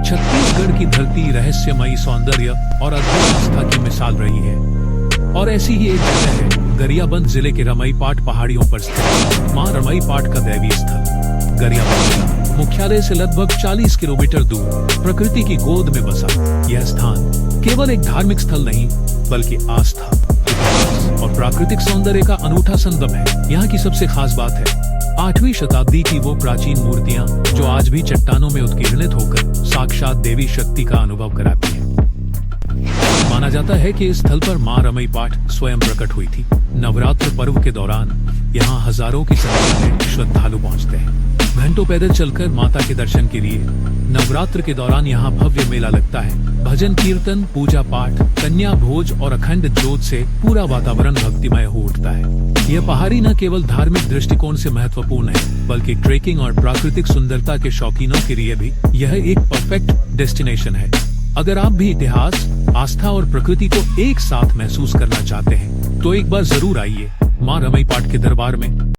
छत्तीसगढ़ की धरती रहस्यमयी सौंदर्य और अद्भुत आस्था की मिसाल रही है। और ऐसी ही एक जगह है गरियाबंद जिले के रमईपाट पहाड़ियों पर स्थित मां रमईपाट का दैवीय स्थल। गरियाबंद जिला मुख्यालय से लगभग 40 किलोमीटर दूर प्रकृति की गोद में बसा यह स्थान केवल एक धार्मिक स्थल नहीं बल्कि आस्था, इतिहास और प्राकृतिक सौंदर्य का अनूठा संगम है। यहाँ की सबसे खास बात है 8वीं शताब्दी की वो प्राचीन मूर्तियां जो आज भी चट्टानों में उत्कीर्णित होकर साक्षात देवी शक्ति का अनुभव कराती है। माना जाता है कि इस स्थल पर मां रमईपाट स्वयं प्रकट हुई थी। नवरात्र पर्व के दौरान यहाँ हजारों की संख्या में श्रद्धालु पहुँचते हैं। घंटों पैदल चलकर माता के दर्शन के लिए। नवरात्र के दौरान यहाँ भव्य मेला लगता है। भजन कीर्तन, पूजा पाठ, कन्या भोज और अखंड जोत से पूरा वातावरण भक्तिमय हो उठता है। यह पहाड़ी न केवल धार्मिक दृष्टिकोण से महत्वपूर्ण है बल्कि ट्रेकिंग और प्राकृतिक सुंदरता के शौकीनों के लिए भी यह एक परफेक्ट डेस्टिनेशन है। अगर आप भी इतिहास, आस्था और प्रकृति को एक साथ महसूस करना चाहते हैं तो एक बार जरूर आइए मां रमईपाट के दरबार में।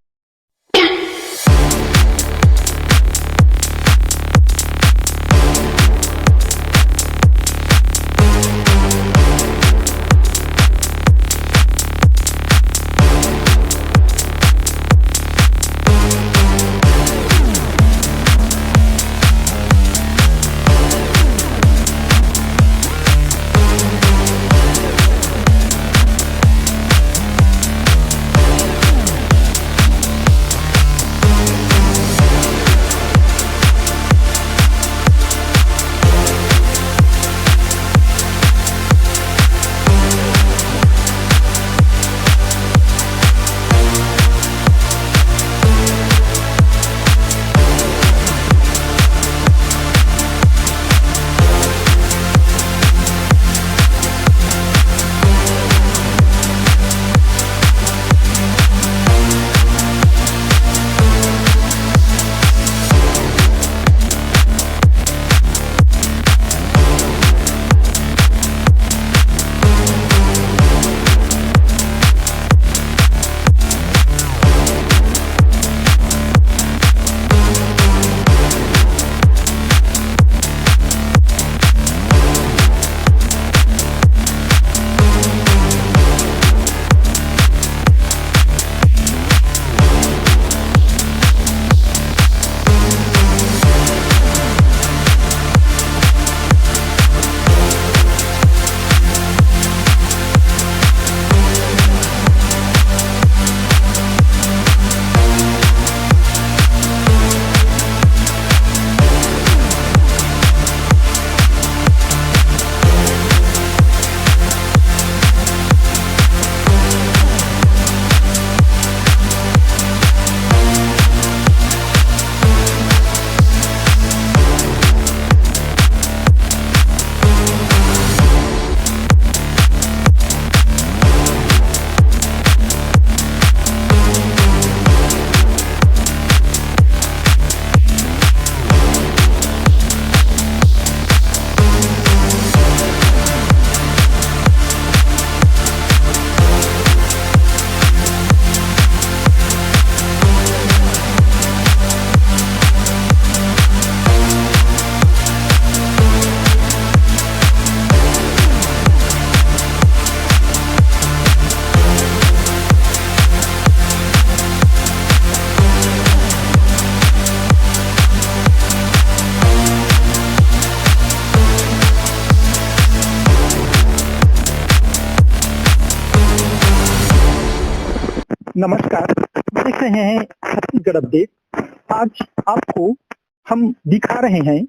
नमस्कार, देख रहे हैं छत्तीसगढ़ अपडेट। आज आपको हम दिखा रहे हैं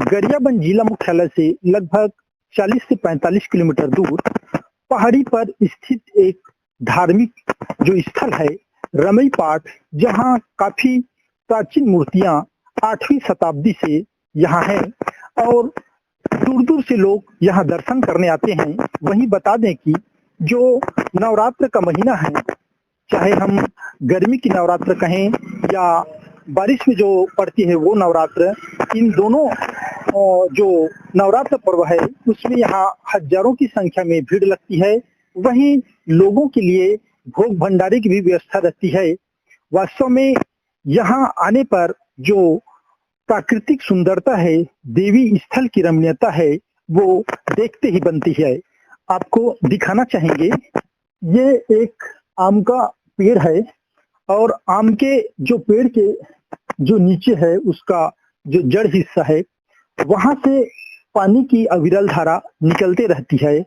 गरियाबंद जिला मुख्यालय से लगभग 40 से 45 किलोमीटर दूर पहाड़ी पर स्थित एक धार्मिक जो स्थल है रमईपाट, जहां काफी प्राचीन मूर्तियां 8वीं शताब्दी से यहाँ है और दूर दूर से लोग यहाँ दर्शन करने आते हैं। वहीं बता दें कि जो नवरात्र का महीना है, चाहे हम गर्मी की नवरात्र कहें या बारिश में जो पड़ती है वो नवरात्र, इन दोनों जो नवरात्र पर्व है उसमें यहाँ हजारों की संख्या में भीड़ लगती है। वहीं लोगों के लिए भोग भंडारे की भी व्यवस्था रहती है। वास्तव में यहाँ आने पर जो प्राकृतिक सुंदरता है, देवी स्थल की रमणीयता है, वो देखते ही बनती है। आपको दिखाना चाहेंगे, ये एक आम का पेड़ है और आम के जो पेड़ के जो नीचे है उसका जो जड़ हिस्सा है, वहां से पानी की अविरल धारा निकलते रहती है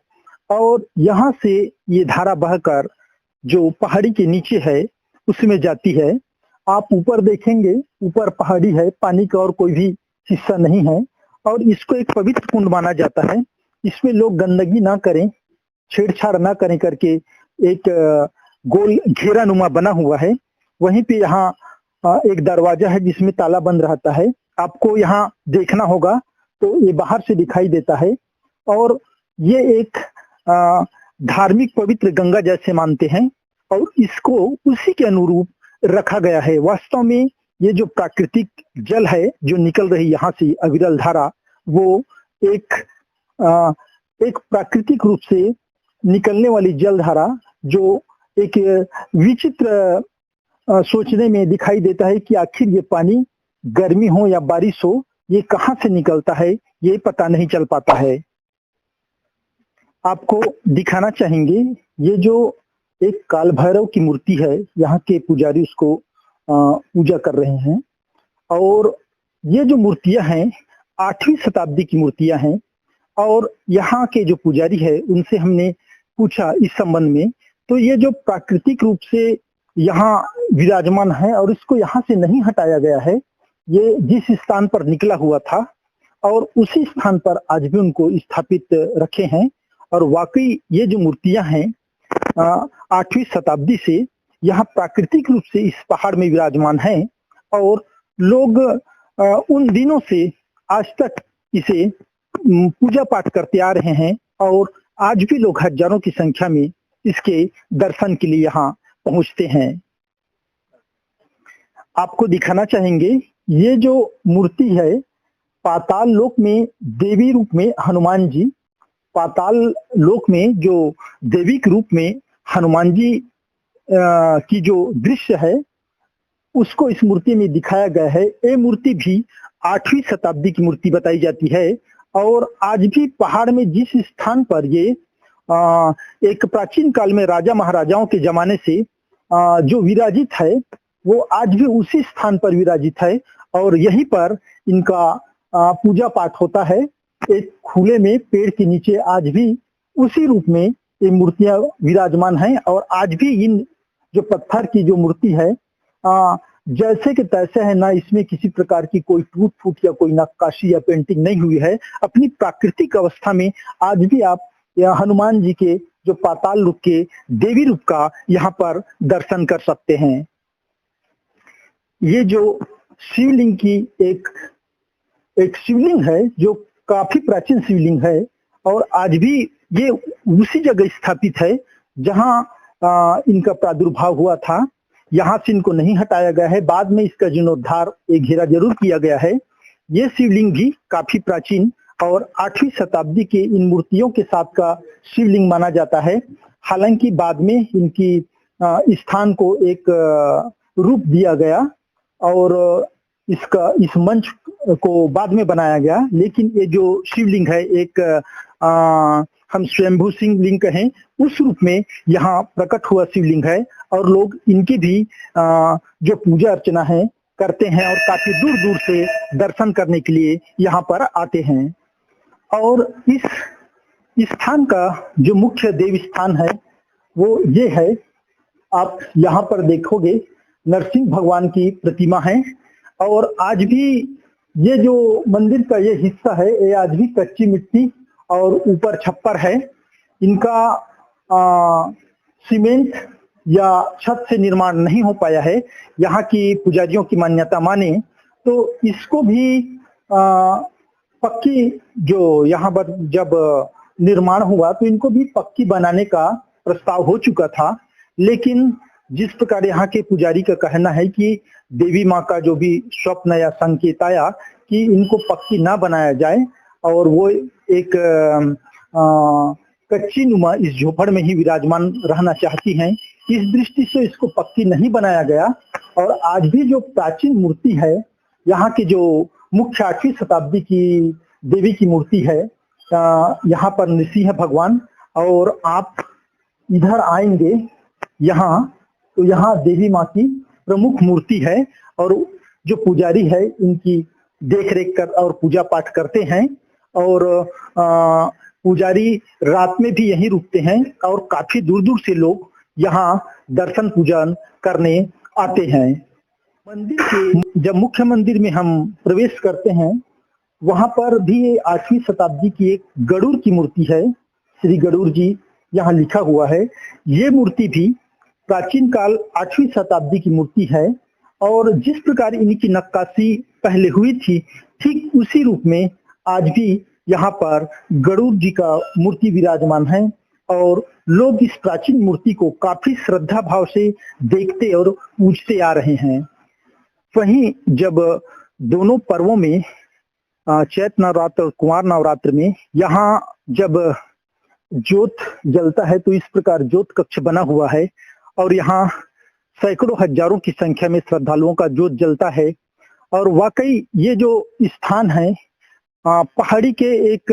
और यहाँ से ये धारा बहकर जो पहाड़ी के नीचे है उसमें जाती है। आप ऊपर देखेंगे, ऊपर पहाड़ी है, पानी का और कोई भी हिस्सा नहीं है और इसको एक पवित्र कुंड माना जाता है। इसमें लोग गंदगी ना करें, छेड़छाड़ ना करें करके एक गोल घेरानुमा बना हुआ है। वहीं पे यहाँ एक दरवाजा है जिसमें ताला बंद रहता है। आपको यहाँ देखना होगा तो ये बाहर से दिखाई देता है और ये एक धार्मिक पवित्र गंगा जैसे मानते हैं और इसको उसी के अनुरूप रखा गया है। वास्तव में ये जो प्राकृतिक जल है जो निकल रही यहाँ से अविरल धारा, वो एक प्राकृतिक रूप से निकलने वाली जल धारा जो एक विचित्र सोचने में दिखाई देता है कि आखिर ये पानी गर्मी हो या बारिश हो, ये कहाँ से निकलता है ये पता नहीं चल पाता है। आपको दिखाना चाहेंगे, ये जो एक काल भैरव की मूर्ति है, यहाँ के पुजारी उसको पूजा कर रहे हैं और ये जो मूर्तियां हैं 8वीं शताब्दी की मूर्तियां हैं और यहाँ के जो पुजारी है उनसे हमने पूछा इस संबंध में, तो ये जो प्राकृतिक रूप से यहाँ विराजमान है और इसको यहाँ से नहीं हटाया गया है, ये जिस स्थान पर निकला हुआ था और उसी स्थान पर आज भी उनको स्थापित रखे हैं। और वाकई ये जो मूर्तियां हैं 8वीं शताब्दी से यहाँ प्राकृतिक रूप से इस पहाड़ में विराजमान हैं और लोग उन दिनों से आज तक इसे पूजा पाठ करते आ रहे हैं और आज भी लोग हजारों की संख्या में इसके दर्शन के लिए यहाँ पहुंचते हैं। आपको दिखाना चाहेंगे, ये जो मूर्ति है पाताल लोक में देवी रूप में हनुमान जी, पाताल लोक में जो देवी के रूप में हनुमान जी की जो दृश्य है उसको इस मूर्ति में दिखाया गया है। ये मूर्ति भी 8वीं शताब्दी की मूर्ति बताई जाती है और आज भी पहाड़ में जिस स्थान पर ये एक प्राचीन काल में राजा महाराजाओं के जमाने से जो विराजित है वो आज भी उसी स्थान पर विराजित है और यहीं पर इनका पूजा पाठ होता है। एक खुले में पेड़ के नीचे आज भी उसी रूप में ये मूर्तियां विराजमान हैं और आज भी इन जो पत्थर की जो मूर्ति है जैसे कि तैसे है ना, इसमें किसी प्रकार की कोई टूट फूट या कोई नक्काशी या पेंटिंग नहीं हुई है। अपनी प्राकृतिक अवस्था में आज भी आप हनुमान जी के जो पाताल रूप के देवी रूप का यहाँ पर दर्शन कर सकते हैं। ये जो शिवलिंग की एक शिवलिंग है जो काफी प्राचीन शिवलिंग है और आज भी ये उसी जगह स्थापित है जहाँ इनका प्रादुर्भाव हुआ था। यहाँ से इनको नहीं हटाया गया है, बाद में इसका जीर्णोद्धार एक घेरा जरूर किया गया है। ये शिवलिंग भी काफी प्राचीन और 8वीं शताब्दी के इन मूर्तियों के साथ का शिवलिंग माना जाता है। हालांकि बाद में इनकी स्थान को एक रूप दिया गया और इस मंच को बाद में बनाया गया, लेकिन ये जो शिवलिंग है एक हम स्वयंभू शिवलिंग कहें उस रूप में यहाँ प्रकट हुआ शिवलिंग है और लोग इनकी भी जो पूजा अर्चना है करते हैं और काफी दूर दूर से दर्शन करने के लिए यहाँ पर आते हैं। और इस स्थान का जो मुख्य देव स्थान है वो ये है, आप यहाँ पर देखोगे नरसिंह भगवान की प्रतिमा है और आज भी ये जो मंदिर का ये हिस्सा है ये आज भी कच्ची मिट्टी और ऊपर छप्पर है। इनका सीमेंट या छत से निर्माण नहीं हो पाया है। यहाँ की पुजारियों की मान्यता माने तो इसको भी पक्की जो यहाँ पर जब निर्माण हुआ तो इनको भी पक्की बनाने का प्रस्ताव हो चुका था, लेकिन जिस प्रकार यहाँ के पुजारी का कहना है कि देवी माँ का जो भी स्वप्न या संकेत आया कि इनको पक्की ना बनाया जाए और वो एक कच्ची नुमा इस झोपड़ में ही विराजमान रहना चाहती हैं, इस दृष्टि से इसको पक्की नहीं बनाया गया। और आज भी जो प्राचीन मूर्ति है, यहाँ के जो मुख्य 8वीं शताब्दी की देवी की मूर्ति है। यहाँ पर नृसिंह भगवान, और आप इधर आएंगे यहाँ तो यहाँ देवी माँ की प्रमुख मूर्ति है, और जो पुजारी है इनकी देख रेख कर और पूजा पाठ करते हैं। और पुजारी रात में भी यहीं रुकते हैं और काफी दूर दूर से लोग यहाँ दर्शन पूजन करने आते हैं। मंदिर के जब मुख्य मंदिर में हम प्रवेश करते हैं, वहां पर भी 8वीं शताब्दी की एक गरुड़ की मूर्ति है। श्री गरुड़ जी यहाँ लिखा हुआ है। ये मूर्ति भी प्राचीन काल 8वीं शताब्दी की मूर्ति है, और जिस प्रकार इनकी नक्काशी पहले हुई थी, ठीक उसी रूप में आज भी यहाँ पर गरुड़ जी का मूर्ति विराजमान है, और लोग इस प्राचीन मूर्ति को काफी श्रद्धा भाव से देखते और पूजते आ रहे हैं। वहीं जब दोनों पर्वों में चैत नवरात्र और कुंवार नवरात्र में यहाँ जब ज्योत जलता है, तो इस प्रकार ज्योत कक्ष बना हुआ है, और यहाँ सैकड़ों हजारों की संख्या में श्रद्धालुओं का ज्योत जलता है। और वाकई ये जो स्थान है पहाड़ी के एक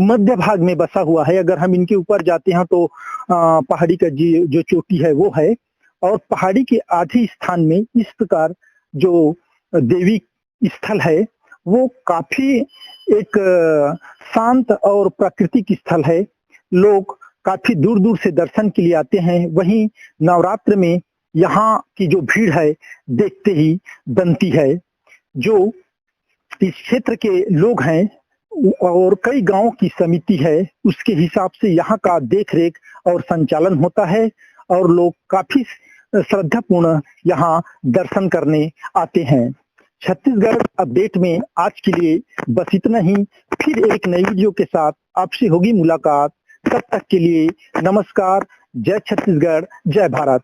मध्य भाग में बसा हुआ है। अगर हम इनके ऊपर जाते हैं तो पहाड़ी का जो चोटी है वो है, और पहाड़ी के आधे स्थान में इस प्रकार जो देवी स्थल है वो काफी एक शांत और प्राकृतिक स्थल है। लोग काफी दूर दूर से दर्शन के लिए आते हैं। वहीं नवरात्र में यहाँ की जो भीड़ है देखते ही बनती है। जो इस क्षेत्र के लोग हैं और कई गांवों की समिति है, उसके हिसाब से यहाँ का देख रेख और संचालन होता है, और लोग काफी श्रद्धापूर्ण यहाँ दर्शन करने आते हैं। छत्तीसगढ़ अपडेट में आज के लिए बस इतना ही। फिर एक नई वीडियो के साथ आपसे होगी मुलाकात। तब तक के लिए नमस्कार। जय छत्तीसगढ़, जय भारत।